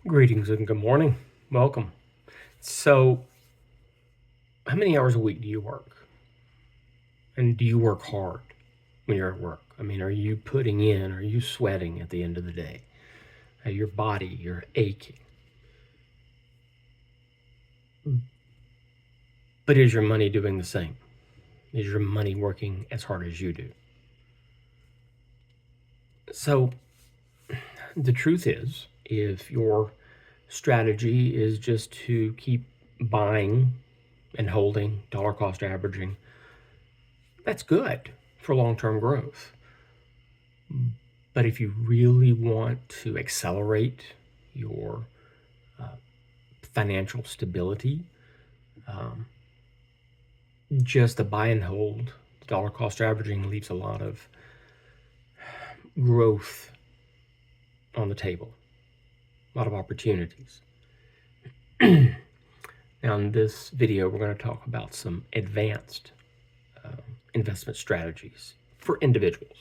Greetings and good morning. Welcome. So, how many hours a week do you work? And do you work hard when you're at work? I mean, are you putting in, are you sweating at the end of the day? Your body, you're aching. But is your money doing the same? Is your money working as hard as you do? So, the truth is, if your strategy is just to keep buying and holding, dollar cost averaging, that's good for long term growth. But if you really want to accelerate your uh, financial stability, um, just the buy and hold, dollar cost averaging leaves a lot of growth on the table, a lot of opportunities. Now, in this video, we're going to talk about some advanced investment strategies for individuals.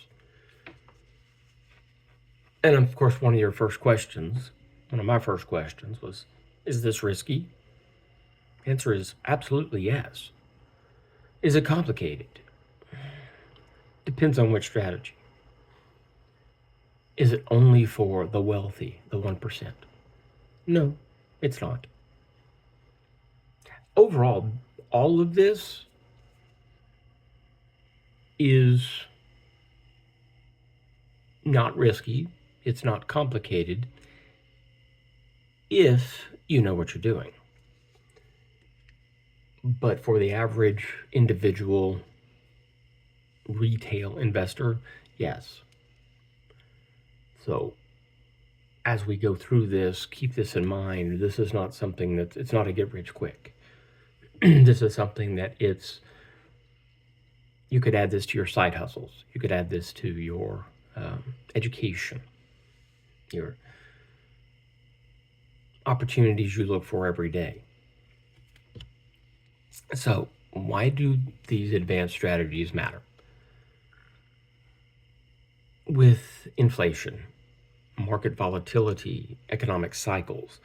And of course, one of my first questions was, is this risky? The answer is absolutely yes. Is it complicated? Depends on which strategy. Is it only for the wealthy, the 1%? No, it's not. Overall, all of this is not risky. It's not complicated if you know what you're doing. But for the average individual retail investor, yes. So as we go through this, keep this in mind. This is not something it's not a get rich quick. This is something that you could add this to your side hustles. You could add this to your education, your opportunities you look for every day. So why do these advanced strategies matter? With inflation, market volatility, economic cycles,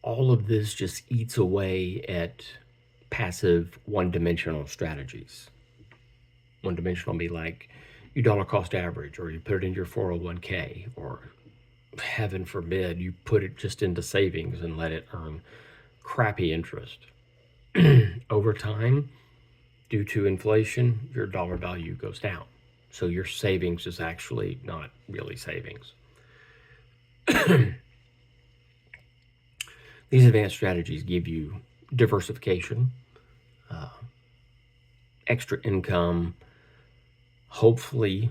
all of this just eats away at passive one-dimensional strategies. One-dimensional be like you dollar cost average, or you put it in your 401k, or heaven forbid you put it just into savings and let it earn crappy interest. Over time, due to inflation, your dollar value goes down. So your savings is actually not really savings. These advanced strategies give you diversification, extra income, hopefully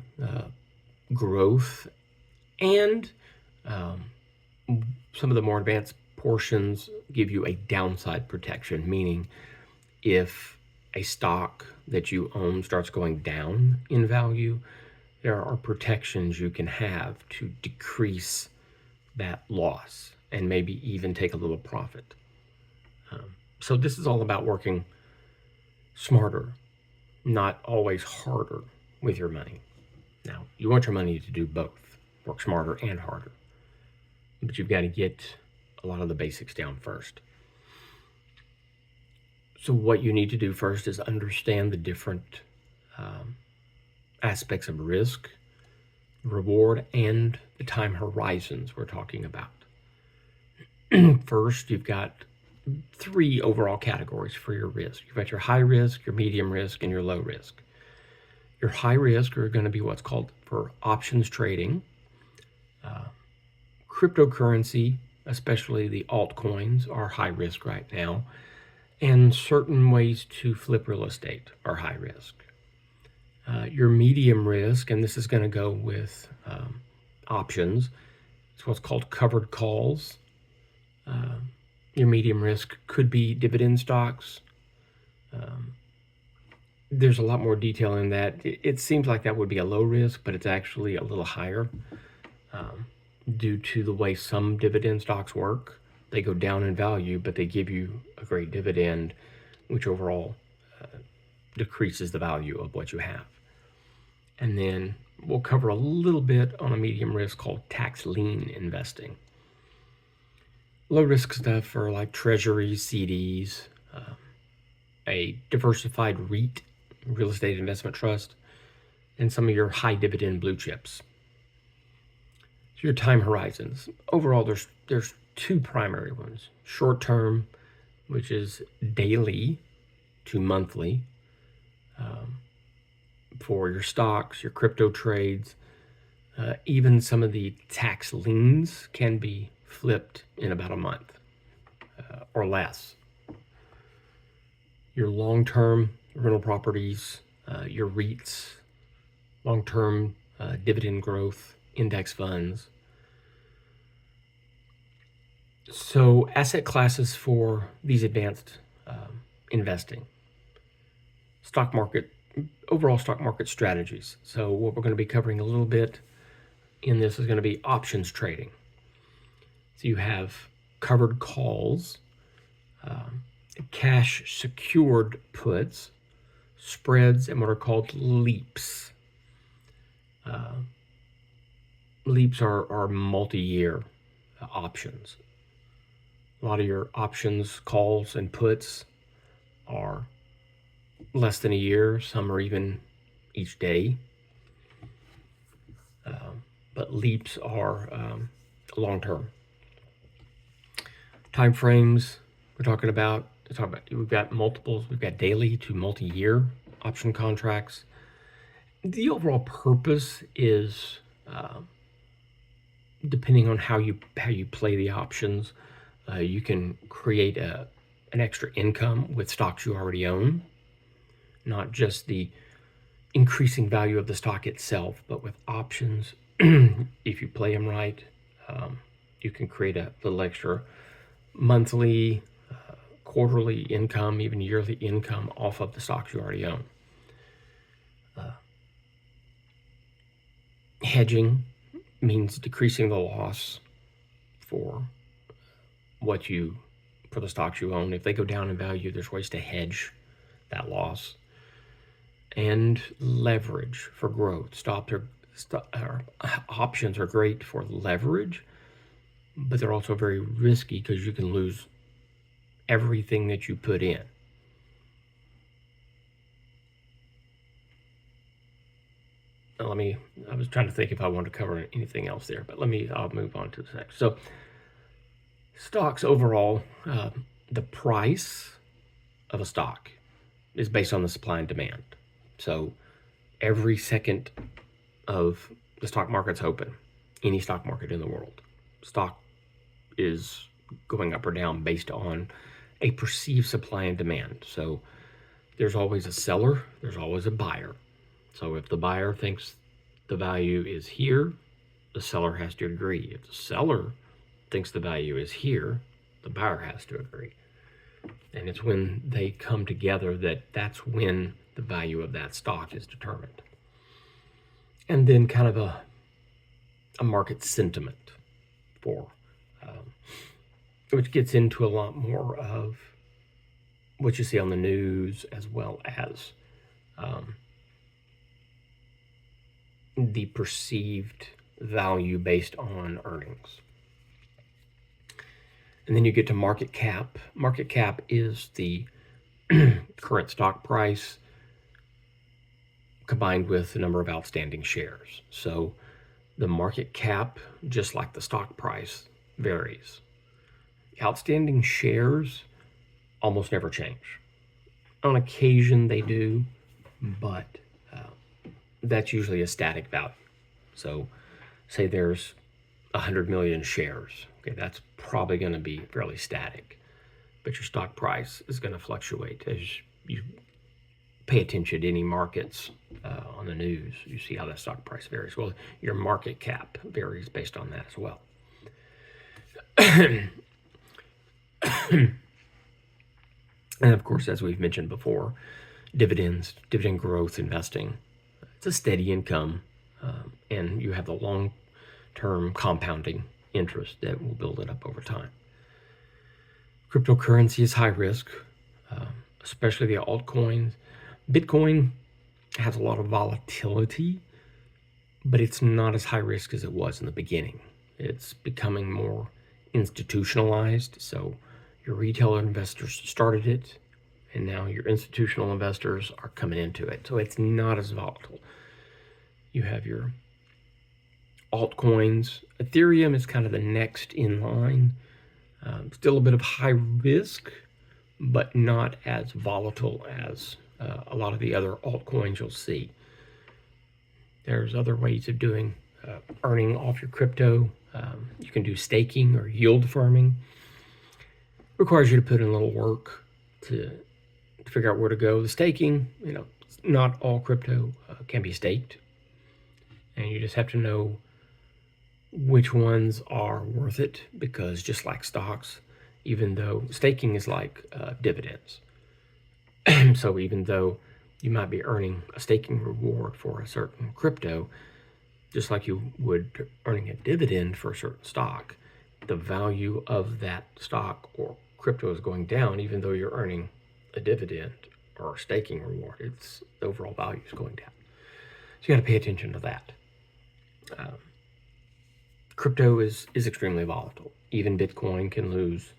growth, and some of the more advanced portions give you a downside protection, meaning if a stock that you own starts going down in value, there are protections you can have to decrease that loss and maybe even take a little profit. So this is all about working smarter, not always harder with your money. Now, you want your money to do both, work smarter and harder, but you've got to get a lot of the basics down first. So what you need to do first is understand the different aspects of risk, reward, and the time horizons we're talking about. First, you've got 3 overall categories for your risk. You've got your high risk, your medium risk, and your low risk. Your high risk are going to be what's called for options trading, cryptocurrency, especially the altcoins, are high risk right now, and certain ways to flip real estate are high risk. Your medium risk, and this is going to go with options, it's what's called covered calls. Your medium risk could be dividend stocks. There's a lot more detail in that. It seems like that would be a low risk, but it's actually a little higher due to the way some dividend stocks work. They go down in value, but they give you a great dividend, which overall decreases the value of what you have. And then we'll cover a little bit on a medium risk called tax lien investing. Low risk stuff are like treasuries, CDs, a diversified REIT, real estate investment trust, and some of your high dividend blue chips. So your time horizons. Overall, there's two primary ones. Short term, which is daily to monthly, for your stocks, your crypto trades. Even some of the tax liens can be flipped in about a month or less. Your long-term rental properties, your REITs, long-term dividend growth, index funds. So asset classes for these advanced investing. Stock market, overall stock market strategies. So what we're going to be covering a little bit in this is going to be options trading. So you have covered calls, cash secured puts, spreads, and what are called leaps. Leaps are multi-year options. A lot of your options, calls, and puts are less than a year. Some are even each day. But leaps are long-term. Time frames we're talking about. We've got multiples. We've got daily to multi-year option contracts. The overall purpose is, depending on how you play the options, you can create an extra income with stocks you already own, not just the increasing value of the stock itself, but with options. If you play them right, you can create a little extra monthly, quarterly income, even yearly income off of the stocks you already own. Hedging means decreasing the loss for the stocks you own. If they go down in value, there's ways to hedge that loss. And leverage for growth. Options are great for leverage, but they're also very risky because you can lose everything that you put in. I was trying to think if I wanted to cover anything else there, but I'll move on to the next. So stocks overall, the price of a stock is based on the supply and demand. So every second of the stock market's open, any stock market in the world, stock is going up or down based on a perceived supply and demand. So there's always a seller, there's always a buyer. So if the buyer thinks the value is here, the seller has to agree. If the seller thinks the value is here, the buyer has to agree. And it's when they come together that's when the value of that stock is determined. And then kind of a market sentiment for, which gets into a lot more of what you see on the news, as well as the perceived value based on earnings. And then you get to market cap. Market cap is the current stock price combined with the number of outstanding shares. So the market cap, just like the stock price, varies. Outstanding shares almost never change. On occasion they do, but that's usually a static value. So say there's 100 million shares. Okay, that's probably going to be fairly static, but your stock price is going to fluctuate as you pay attention to any markets on the news. You see how that stock price varies. Well, your market cap varies based on that as well. And of course, as we've mentioned before, dividends, dividend growth investing, it's a steady income, and you have the long-term compounding interest that will build it up over time. Cryptocurrency is high risk, especially the altcoins. Bitcoin has a lot of volatility, but it's not as high risk as it was in the beginning. It's becoming more institutionalized. So your retail investors started it, and now your institutional investors are coming into it. So it's not as volatile. You have your altcoins. Ethereum is kind of the next in line. Still a bit of high risk, but not as volatile as a lot of the other altcoins you'll see. There's other ways of doing earning off your crypto. You can do staking or yield farming. Requires you to put in a little work to figure out where to go. The staking, not all crypto can be staked, and you just have to know which ones are worth it, because just like stocks, even though staking is like dividends, so even though you might be earning a staking reward for a certain crypto, just like you would earning a dividend for a certain stock, the value of that stock or crypto is going down, even though you're earning a dividend or a staking reward. It's the overall value is going down. So you got to pay attention to that. Crypto is extremely volatile. Even Bitcoin can lose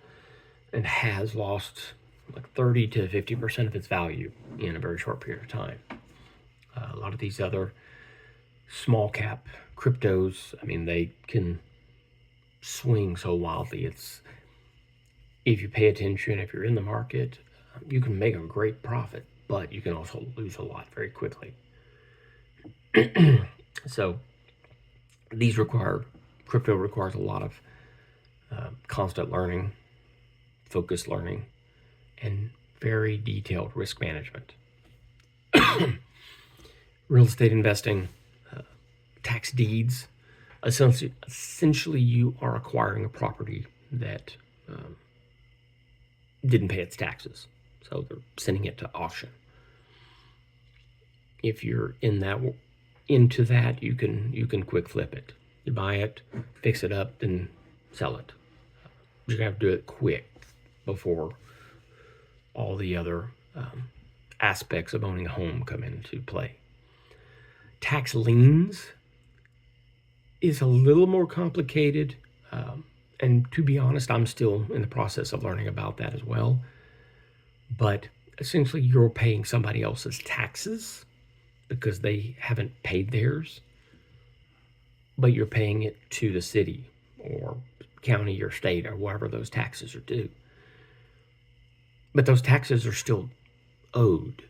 and has lost like 30 to 50% of its value in a very short period of time. A lot of these other small cap cryptos, they can swing so wildly. It's, if you pay attention, if you're in the market, you can make a great profit, but you can also lose a lot very quickly. So crypto requires a lot of constant learning, focused learning, and very detailed risk management. Real estate investing, tax deeds. Essentially, you are acquiring a property that didn't pay its taxes, so they're sending it to auction. If you're into that, you can quick flip it. You buy it, fix it up, then sell it. You're gonna have to do it quick before all the other aspects of owning a home come into play. Tax liens is a little more complicated, and to be honest, I'm still in the process of learning about that as well. But essentially, you're paying somebody else's taxes because they haven't paid theirs, but you're paying it to the city or county or state or wherever those taxes are due. But those taxes are still owed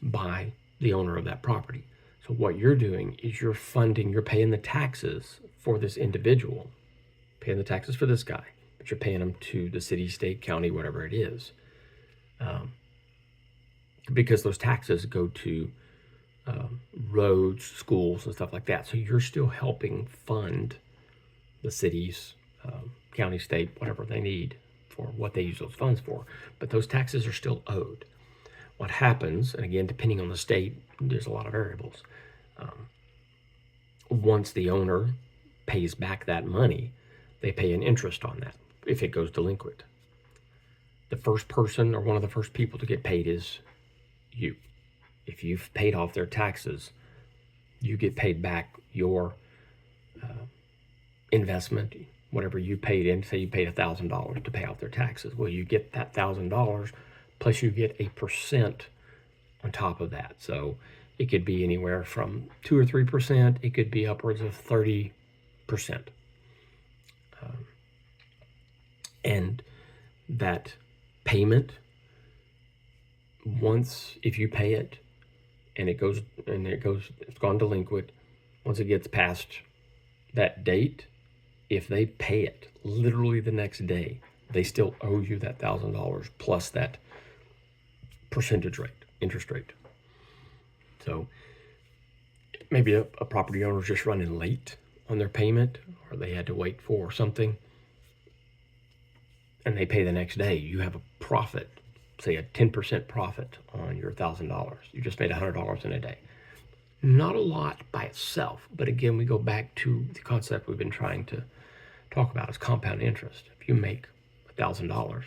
by the owner of that property. So what you're doing is you're paying the taxes for this individual, paying the taxes for this guy, but you're paying them to the city, state, county, whatever it is. Because those taxes go to roads, schools, and stuff like that. So you're still helping fund the cities, county, state, whatever they need for what they use those funds for. But those taxes are still owed. What happens, and again, depending on the state, there's a lot of variables. Once the owner pays back that money, they pay an interest on that if it goes delinquent. The first person or one of the first people to get paid is you. If you've paid off their taxes, you get paid back your investment, whatever you paid in. Say you paid $1,000 to pay off their taxes. Well, you get that $1,000 plus you get a percent on top of that. So it could be anywhere from 2 or 3%. It could be upwards of 30%. And that payment, if you pay it and it's gone delinquent, once it gets past that date, if they pay it literally the next day, they still owe you that $1,000 plus that percentage rate, interest rate. So maybe a property owner is just running late on their payment, or they had to wait for something, and they pay the next day. You have a profit, say a 10% profit on your $1,000. You just made $100 in a day. Not a lot by itself, but again, we go back to the concept we've been trying to talk about is compound interest. If you make $1,000 or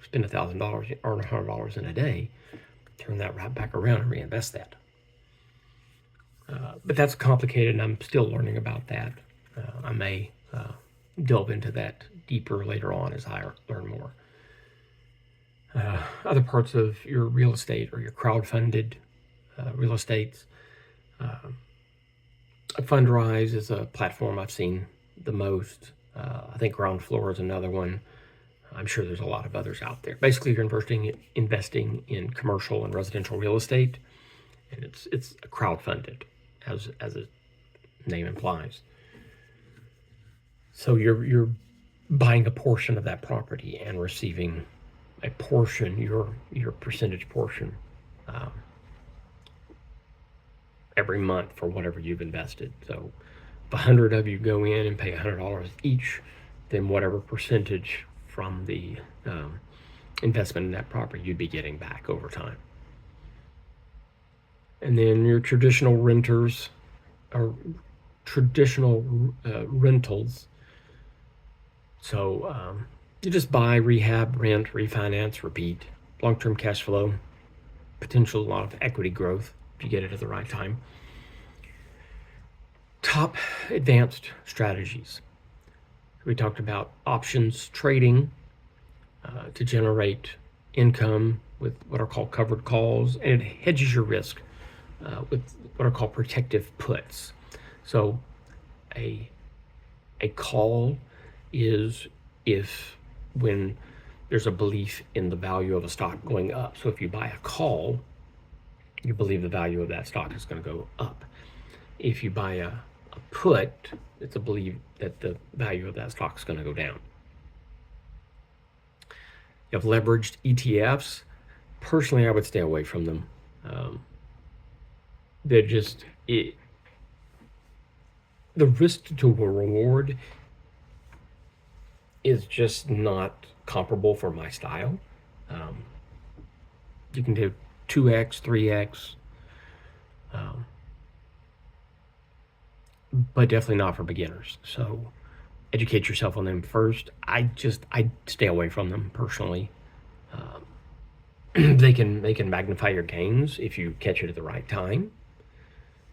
spend $1,000, you earn $100 in a day, turn that right back around and reinvest that. But that's complicated, and I'm still learning about that. I may delve into that deeper later on as I learn more. Other parts of your real estate or your crowdfunded real estates. Fundrise is a platform I've seen the most. I think Ground Floor is another one. I'm sure there's a lot of others out there. Basically, you're investing in commercial and residential real estate, and it's crowdfunded, as its name implies. So you're buying a portion of that property and receiving a portion, your percentage portion, every month for whatever you've invested. So if 100 of you go in and pay $100 each, then whatever percentage from the investment in that property you'd be getting back over time. And then your traditional renters or traditional rentals. So you just buy, rehab, rent, refinance, repeat. Long-term cash flow, potential, a lot of equity growth if you get it at the right time. Top advanced strategies. We talked about options trading to generate income with what are called covered calls, and it hedges your risk with what are called protective puts. So a call is if when there's a belief in the value of a stock going up. So if you buy a call, you believe the value of that stock is going to go up. If you buy a put, it's a belief that the value of that stock is going to go down. You have leveraged ETFs. Personally, I would stay away from them. They're just the risk to a reward is just not comparable for my style. You can do 2x, 3x, but definitely not for beginners. So educate yourself on them first. I stay away from them personally. They can magnify your gains if you catch it at the right time.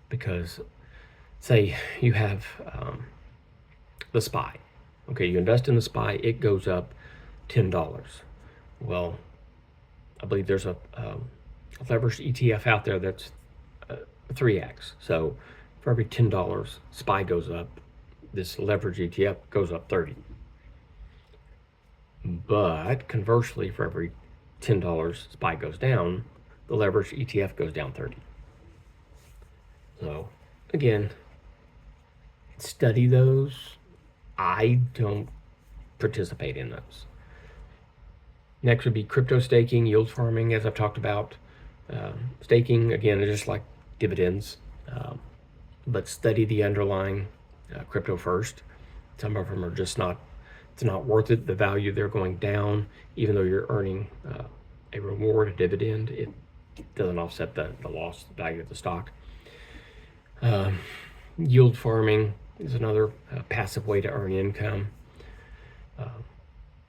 Because say you have the SPY. Okay, you invest in the SPY, it goes up $10. Well, I believe there's a leveraged ETF out there that's 3x. So for every $10 SPY goes up, this leveraged ETF goes up 30. But conversely, for every $10 SPY goes down, the leveraged ETF goes down 30. So again, study those. I don't participate in those. Next would be crypto staking, yield farming, as I've talked about. Staking, again, is just like dividends, but study the underlying crypto first. Some of them are just not, it's not worth it. The value, they're going down, even though you're earning a reward, a dividend, it doesn't offset the loss value of the stock. Yield farming is another passive way to earn income.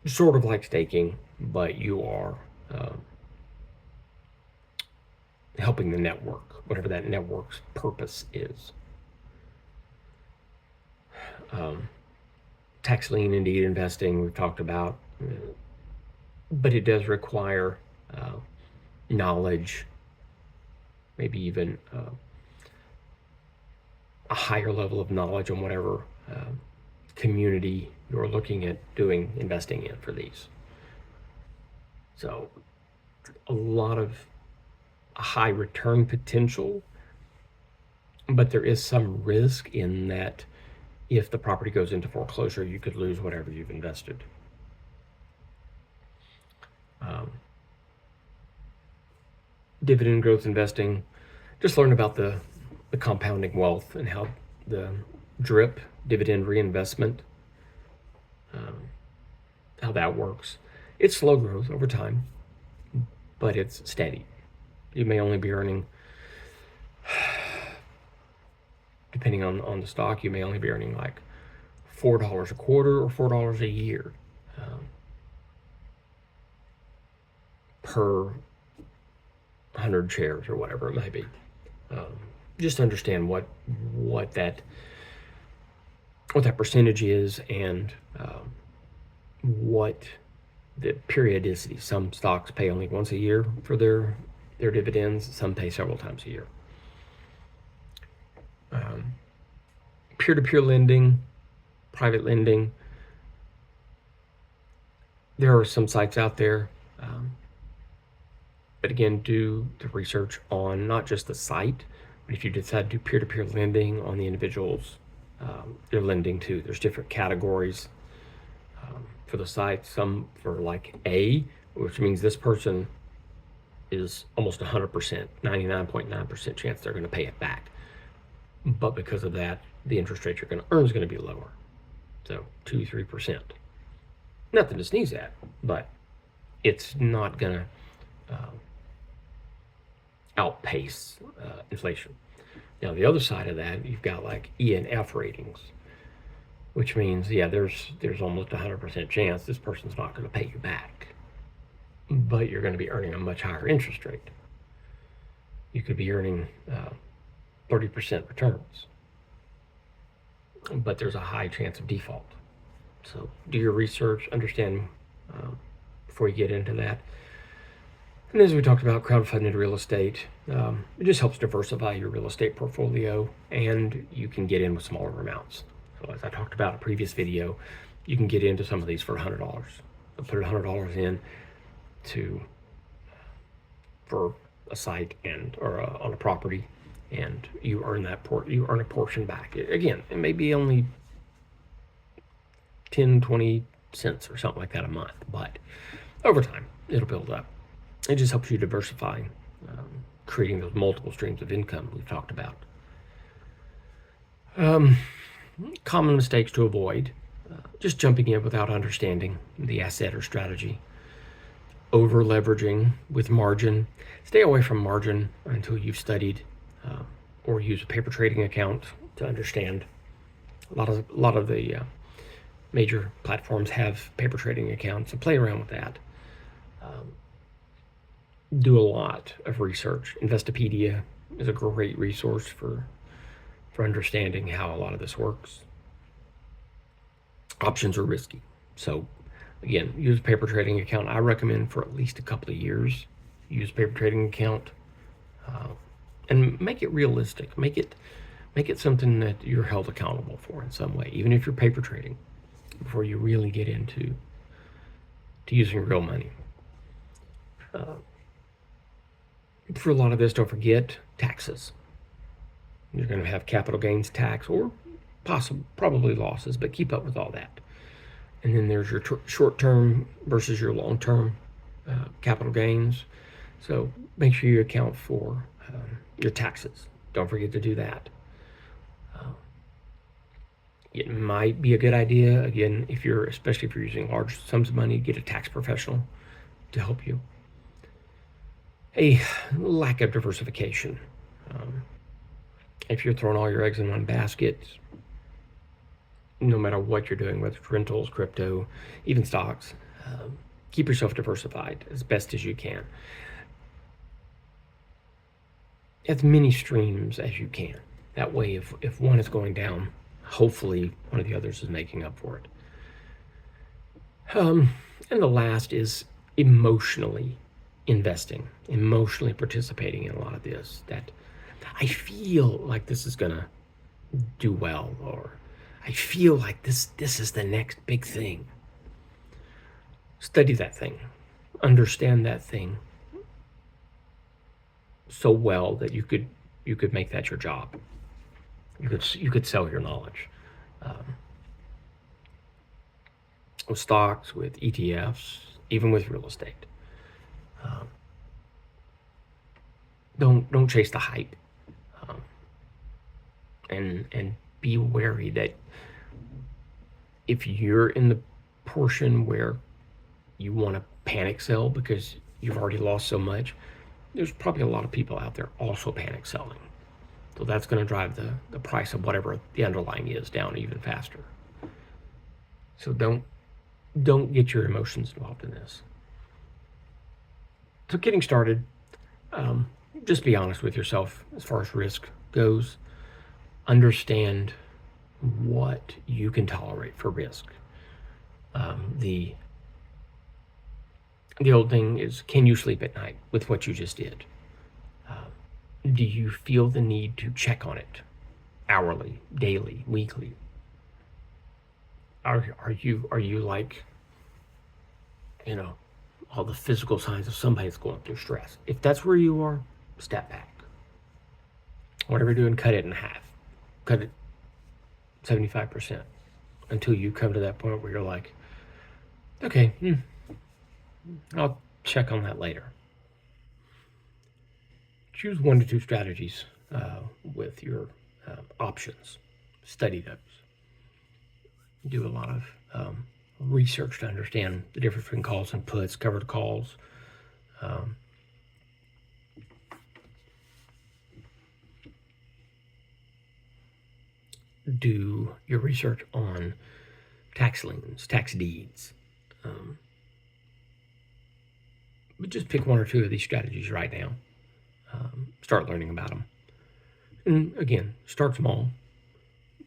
Sort of like staking, but you are helping the network, whatever that network's purpose is. Tax lien indeed investing, we've talked about, but it does require knowledge, maybe even a higher level of knowledge on whatever community you're looking at doing investing in for these. So a lot of high return potential, but there is some risk in that if the property goes into foreclosure, you could lose whatever you've invested. Dividend growth investing, just learn about the compounding wealth and how the DRIP, dividend reinvestment, how that works. It's slow growth over time, but it's steady. You may only be earning, depending on the stock, you may only be earning like $4 a quarter or $4 a year per 100 shares or whatever it may be. Just understand what what that percentage is, and what the periodicity. Some stocks pay only once a year for their dividends. Some pay several times a year. Peer-to-peer lending, private lending. There are some sites out there, but again, do the research on not just the site, but if you decide to do peer-to-peer lending on the individuals you're lending to, there's different categories for the site. Some for like A, which means this person is almost 100%, 99.9% chance they're going to pay it back. But because of that, the interest rate you're going to earn is going to be lower. So 2-3%. Nothing to sneeze at, but it's not going to outpace inflation. Now, the other side of that, you've got like E and F ratings, which means, yeah, there's almost 100% chance this person's not going to pay you back, but you're going to be earning a much higher interest rate. You could be earning 30% returns, but there's a high chance of default. So do your research, understand before you get into that. And as we talked about, crowdfunded real estate, it just helps diversify your real estate portfolio, and you can get in with smaller amounts. So as I talked about in a previous video, you can get into some of these for $100. So put $100 in for a site or on a property, and you earn a portion back. Again, it may be only 10-20 cents or something like that a month, but over time it'll build up. It just helps you diversify, creating those multiple streams of income we've talked about. Common mistakes to avoid: just jumping in without understanding the asset or strategy, over leveraging with margin. Stay away from margin until you've studied or use a paper trading account to understand. A lot of the major platforms have paper trading accounts, so play around with that. Do a lot of research. Investopedia is a great resource for understanding how a lot of this works. Options are risky, so again, use a paper trading account. I recommend for at least a couple of years, use a paper trading account, and make it realistic. Make it something that you're held accountable for in some way, even if you're paper trading, before you really get into using real money. For a lot of this, don't forget taxes. You're going to have capital gains tax or probably losses, but keep up with all that. And then there's your short-term versus your long-term capital gains. So make sure you account for your taxes. Don't forget to do that. It might be a good idea, again, especially if you're using large sums of money, get a tax professional to help you. A lack of diversification. If you're throwing all your eggs in one basket, no matter what you're doing, whether it's rentals, crypto, even stocks, keep yourself diversified as best as you can. As many streams as you can. That way, if one is going down, hopefully one of the others is making up for it. And the last is emotionally investing, emotionally participating in a lot of this. That I feel like this is gonna do well, or I feel like this is the next big thing. Study that thing, understand that thing so well that you could make that your job. You could sell your knowledge. With stocks, with ETFs, even with real estate. Don't chase the hype, and be wary that if you're in the portion where you want to panic sell because you've already lost so much, there's probably a lot of people out there also panic selling. So that's going to drive the price of whatever the underlying is down even faster. So don't get your emotions involved in this. So getting started, just be honest with yourself as far as risk goes. Understand what you can tolerate for risk. The old thing is, can you sleep at night with what you just did? Do you feel the need to check on it hourly, daily, weekly? Are you like, you know, all the physical signs of somebody that's going through stress? If that's where you are, step back. Whatever you're doing, cut it in half. Cut it 75% until you come to that point where you're like, okay, I'll check on that later. Choose 1 to 2 strategies with your options. Study those. Do a lot of research to understand the difference between calls and puts, covered calls. Do your research on tax liens, tax deeds. But just pick 1 or 2 of these strategies right now. Start learning about them. And again, start small.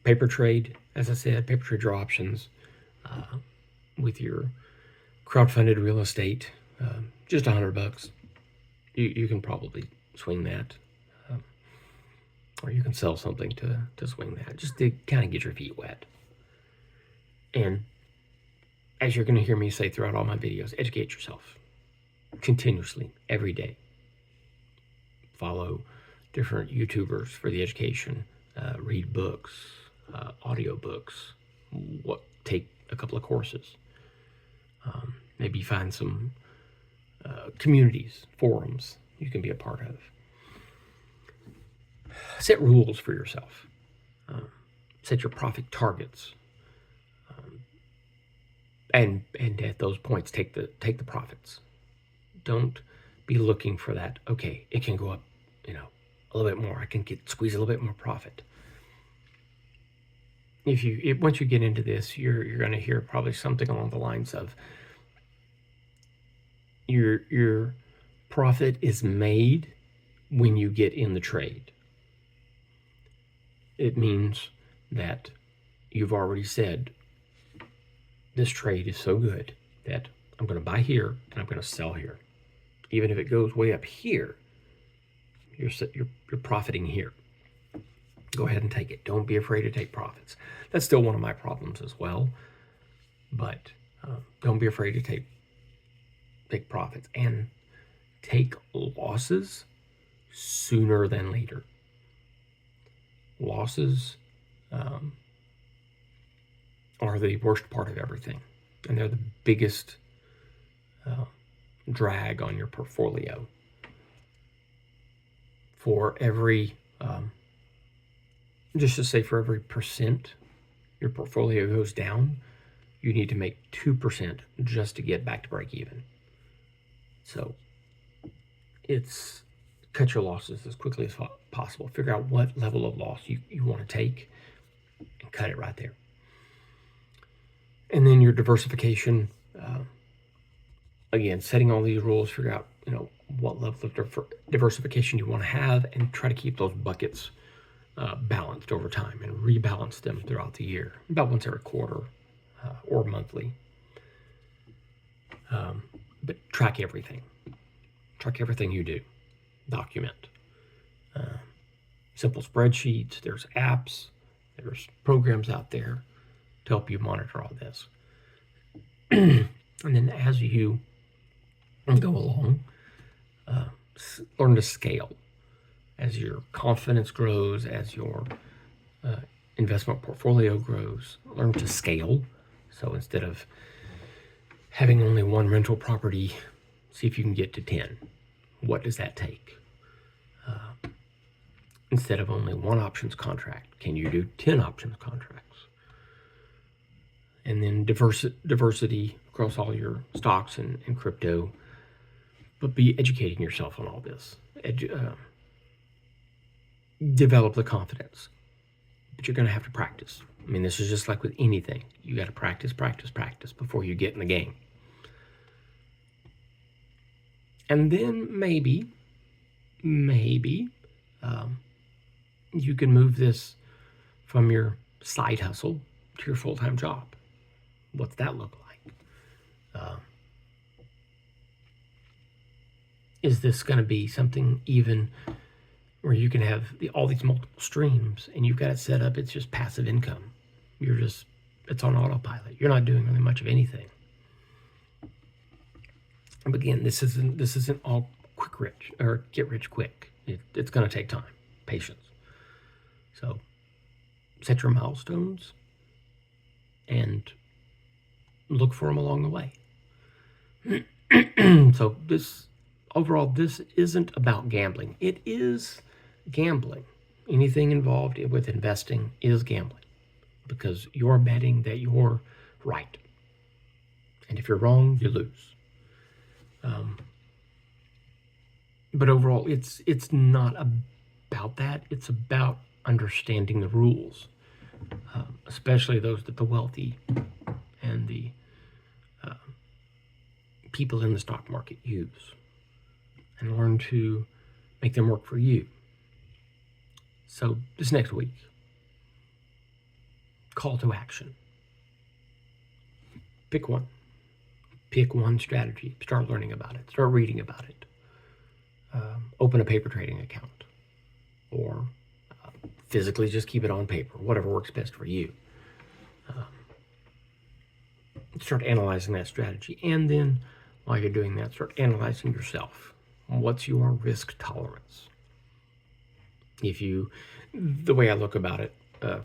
Paper trade, as I said, paper trade your options with your crowdfunded real estate. Just $100. You can probably swing that. Or you can sell something to swing that, just to kind of get your feet wet. And as you're going to hear me say throughout all my videos, educate yourself continuously, every day. Follow different YouTubers for the education. Read books, audio books. Take a couple of courses. Maybe find some communities, forums you can be a part of. Set rules for yourself. Set your profit targets. And at those points, take the profits. Don't be looking for that. Okay, it can go up, a little bit more. I can squeeze a little bit more profit. Once you get into this, you're going to hear probably something along the lines of your profit is made when you get in the trade. It means that you've already said, this trade is so good that I'm going to buy here and I'm going to sell here. Even if it goes way up here, you're profiting here. Go ahead and take it. Don't be afraid to take profits. That's still one of my problems as well. But don't be afraid to take profits and take losses sooner than later. Losses are the worst part of everything, and they're the biggest drag on your portfolio. For every, just to say, for every percent your portfolio goes down, you need to make 2% just to get back to break even. So it's cut your losses as quickly as possible. Figure out what level of loss you want to take and cut it right there. And then your diversification, again, setting all these rules, figure out, what level of diversification you want to have, and try to keep those buckets balanced over time and rebalance them throughout the year, about once every quarter or monthly. But track everything. Track everything you do. Document. Simple spreadsheets. There's apps. There's programs out there to help you monitor all this. And then as you go along, learn to scale. As your confidence grows, as your investment portfolio grows, learn to scale. So instead of having only 1 rental property, see if you can get to 10. What does that take? Instead of only 1 options contract, can you do 10 options contracts? And then diversity across all your stocks and crypto, but be educating yourself on all this. Develop the confidence, but you're going to have to practice. I mean, this is just like with anything. You got to practice before you get in the game. And then maybe you can move this from your side hustle to your full-time job. What's that look like? Is this going to be something even where you can have all these multiple streams and you've got it set up, it's just passive income. It's on autopilot. You're not doing really much of anything. But again, this isn't all quick rich or get rich quick. It's going to take time, patience. So set your milestones and look for them along the way. So overall, this isn't about gambling. It is gambling. Anything involved with investing is gambling because you're betting that you're right. And if you're wrong, you lose. But overall, it's not about that. It's about understanding the rules, especially those that the wealthy and the people in the stock market use, and learn to make them work for you. So this next week, call to action. Pick one. Pick one strategy. Start learning about it. Start reading about it. Open a paper trading account, or physically just keep it on paper, whatever works best for you. Start analyzing that strategy, and then while you're doing that, start analyzing yourself. What's your risk tolerance? The way I look about it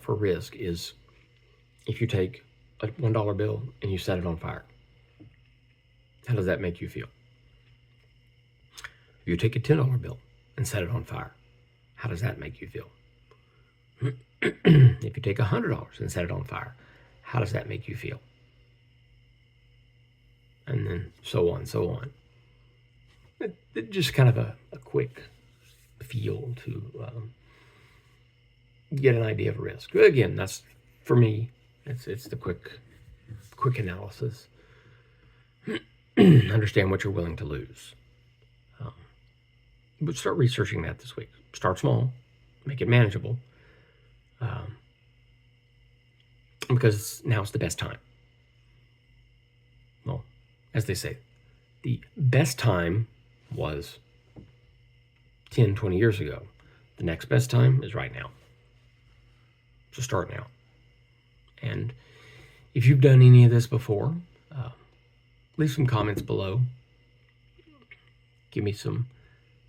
for risk is, if you take a $1 bill and you set it on fire, how does that make you feel? If you take a $10 bill and set it on fire, how does that make you feel? If you take $100 and set it on fire, how does that make you feel? And then so on, so on. It just kind of a quick feel to get an idea of risk. Again, that's, for me, it's the quick analysis. Understand what you're willing to lose. But start researching that this week. Start small, make it manageable, because now's the best time. Well, as they say, the best time was 10, 20 years ago. The next best time is right now. So start now. And if you've done any of this before, leave some comments below. Give me some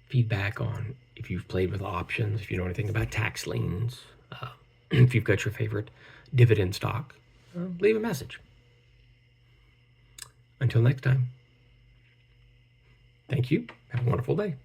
feedback on if you've played with options, if you know anything about tax liens, if you've got your favorite dividend stock, leave a message. Until next time, thank you. Have a wonderful day.